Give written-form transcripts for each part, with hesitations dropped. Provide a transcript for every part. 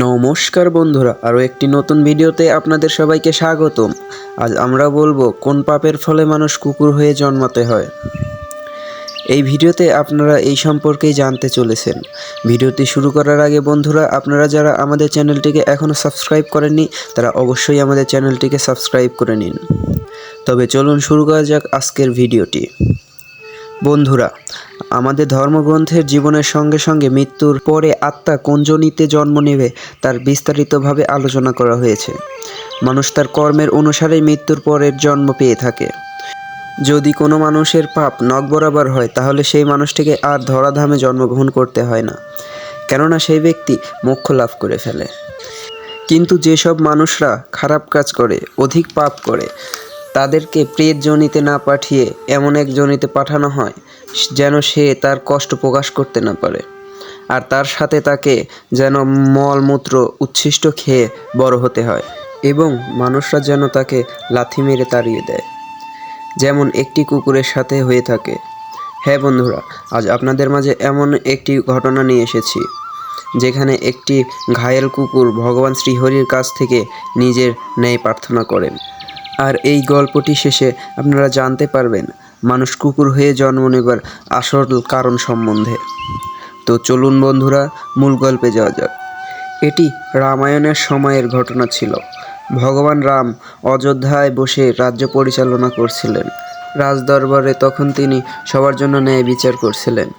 নমস্কার বন্ধুরা, আরও একটি নতুন ভিডিওতে আপনাদের সবাইকে স্বাগতম। আজ আমরা বলবো কোন পাপের ফলে মানুষ কুকুর হয়ে জন্মাতে হয়। এই ভিডিওতে আপনারা এই সম্পর্কেই জানতে চলেছেন। ভিডিওটি শুরু করার আগে বন্ধুরা, আপনারা যারা আমাদের চ্যানেলটিকে এখনও সাবস্ক্রাইব করেননি তারা অবশ্যই আমাদের চ্যানেলটিকে সাবস্ক্রাইব করে নিন। তবে চলুন শুরু করা যাক আজকের ভিডিওটি। বন্ধুরা, আমাদের ধর্মগ্রন্থের জীবনের সঙ্গে সঙ্গে মৃত্যুর পরে আত্মা কোন যোনিতে জন্ম নেবে তার বিস্তারিতভাবে আলোচনা করা হয়েছে। মানুষ তার কর্মের অনুসারেই মৃত্যুর পরের জন্ম পেয়ে থাকে। যদি কোনো মানুষের পাপ নখ বরাবর হয় তাহলে সেই মানুষটিকে আর ধরাধামে জন্মগ্রহণ করতে হয় না, কেননা সেই ব্যক্তি মোক্ষ লাভ করে ফেলে। কিন্তু যেসব মানুষরা খারাপ কাজ করে, অধিক পাপ করে, তাদেরকে প্রেত যোনিতে না পাঠিয়ে এমন এক যোনিতে পাঠানো হয় যেন সে তার কষ্ট প্রকাশ করতে না পারে, আর তার সাথে তাকে যেন মলমূত্র উচ্ছিষ্ট খেয়ে বড় হতে হয়, এবং মানুষরা যেন তাকে লাথি মেরে তাড়িয়ে দেয়, যেমন একটি কুকুরের সাথে হয়ে থাকে। হ্যাঁ বন্ধুরা, আজ আপনাদের মাঝে এমন একটি ঘটনা নিয়ে এসেছি যেখানে একটি ঘায়েল কুকুর ভগবান শ্রীহরির কাছ থেকে নিজের ন্যায় প্রার্থনা করেন। আর এই গল্পটি শেষে আপনারা জানতে পারবেন মানুষ কুকুর হয়ে জন্ম নেবার আসল কারণ সম্বন্ধে। তো চলুন বন্ধুরা, মূল গল্পে যাওয়া যাক। এটি রামায়ণের সময়ের ঘটনা ছিল। ভগবান রাম অযোধ্যায় বসে রাজ্য পরিচালনা করছিলেন। রাজদরবারে তখন তিনি সবার জন্য ন্যায় বিচার করছিলেন।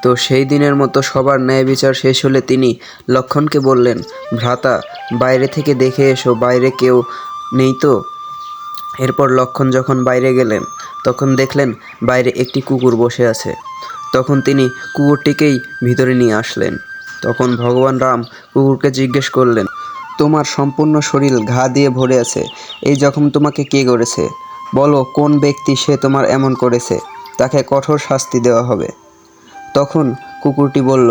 তো সেই দিনের মতো সবার ন্যায় বিচার শেষ হলে তিনি লক্ষ্মণকে বললেন, ভ্রাতা, বাইরে থেকে দেখে এসো বাইরে কেউ নেই তো। এরপর লক্ষ্মণ যখন বাইরে গেলেন তখন দেখলেন বাইরে একটি কুকুর বসে আছে। তখন তিনি কুকুরটিকেই ভিতরে নিয়ে আসলেন। তখন ভগবান রাম কুকুরকে জিজ্ঞেস করলেন, তোমার সম্পূর্ণ শরীর ঘা দিয়ে ভরে আছে, এই জখম তোমাকে কে করেছে? বলো কোন ব্যক্তি সে তোমার এমন করেছে, তাকে কঠোর শাস্তি দেওয়া হবে। তখন কুকুরটি বলল,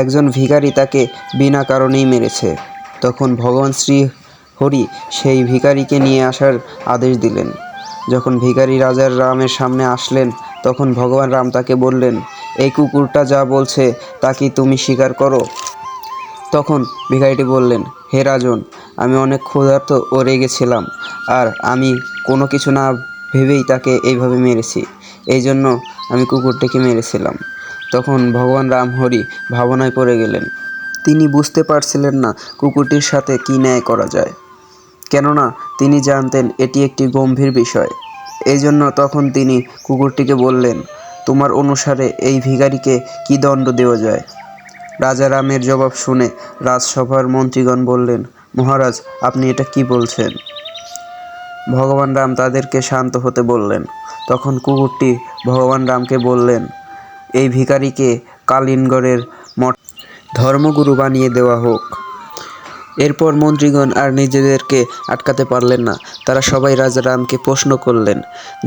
একজন ভিখারি তাকে বিনা কারণেই মেরেছে। তখন ভগবান শ্রী হরি সেই ভিখারিকে নিয়ে আসার আদেশ দিলেন। যখন ভিখারি রাজার রামের সামনে আসলেন তখন ভগবান রাম তাকে বললেন, এই কুকুরটা যা বলছে তা কি তুমি স্বীকার করো? তখন ভিখারিটি বললেন, হে রাজন, আমি অনেক ক্ষুধার্ত ও রেগেছিলাম, আর আমি কোনো কিছু না ভেবেই তাকে এইভাবে মেরেছি, এই জন্য আমি কুকুরটিকে মেরেছিলাম। তখন ভগবান রাম হরি ভাবনায় পড়ে গেলেন। তিনি বুঝতে পারছিলেন না কুকুরটির সাথে কী ন্যায় করা যায়, কেননা তিনি জানতেন এটি একটি গম্ভীর বিষয়। এই জন্য তখন তিনি কুকুরটিকে বললেন, তোমার অনুসারে এই ভিখারিকে কী দণ্ড দেওয়া যায়? রাজা রামের জবাব শুনে রাজসভার মন্ত্রীগণ বললেন, মহারাজ, আপনি এটা কি বলছেন? ভগবান রাম তাদেরকে শান্ত হতে বললেন। তখন কুকুরটি ভগবান রামকে বললেন, এই ভিখারিকে কালিনগড়ের মঠ ধর্মগুরু বানিয়ে দেওয়া হোক। এরপর মন্ত্রীগণ আর নিজেদেরকে আটকাতে পারলেন না। তারা সবাই রাজা রামকে প্রশ্ন করলেন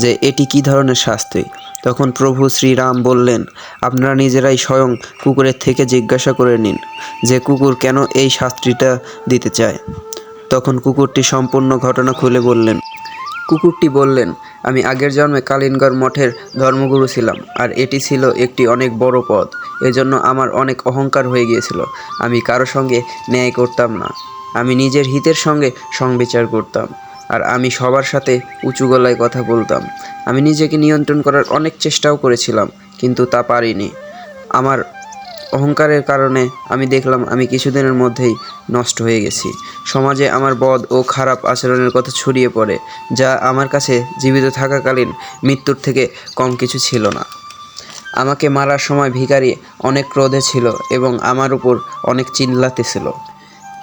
যে এটি কী ধরনের শাস্তি। তখন প্রভু শ্রীরাম বললেন, আপনারা নিজেরাই স্বয়ং কুকুরের থেকে জিজ্ঞাসা করে নিন যে কুকুর কেন এই শাস্তিটা দিতে চায়। তখন কুকুরটি সম্পূর্ণ ঘটনা খুলে বললেন। কুকুরটি বললেন, আমি আগের জন্মে কালিনগড় মঠের ধর্মগুরু ছিলাম, আর এটি ছিল একটি অনেক বড় পদ। এজন্য আমার অনেক অহংকার হয়ে গিয়েছিল। আমি কারো সঙ্গে ন্যায় করতাম না, আমি নিজের হিতের সঙ্গে সংবিচার করতাম, আর আমি সবার সাথে উঁচু গলায় কথা বলতাম। আমি নিজেকে নিয়ন্ত্রণ করার অনেক চেষ্টাও করেছিলাম, কিন্তু তা পারিনি। আমার অহংকারের কারণে আমি দেখলাম আমি কিছুদিনের মধ্যেই নষ্ট হয়ে গেছি। সমাজে আমার বদ ও খারাপ আচরণের কথা ছড়িয়ে পড়ে, যা আমার কাছে জীবিত থাকাকালীন মৃত্যুর থেকে কম কিছু ছিল না। আমাকে মারার সময় ভিখারি অনেক ক্রোধে ছিল এবং আমার উপর অনেক চিল্লাতেছিল।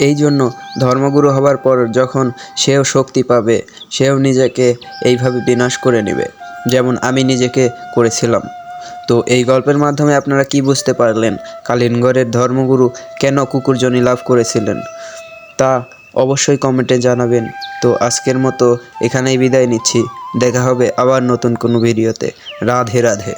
এই জন্য ধর্মগুরু হবার পর যখন সেও শক্তি পাবে, সেও নিজেকে এইভাবে বিনাশ করে নেবে, যেমন আমি নিজেকে করেছিলাম। তো এই গল্পের মাধ্যমে আপনারা কি বুঝতে পারলেন কালিনগড়ের ধর্মগুরু কেন কুকুরজনি লাভ করেছিলেন, তা অবশ্যই কমেন্টে জানাবেন। তো আজকের মতো এখানেই বিদায় নিচ্ছি। দেখা হবে আবার নতুন কোনো ভিডিওতে। রাধে রাধে।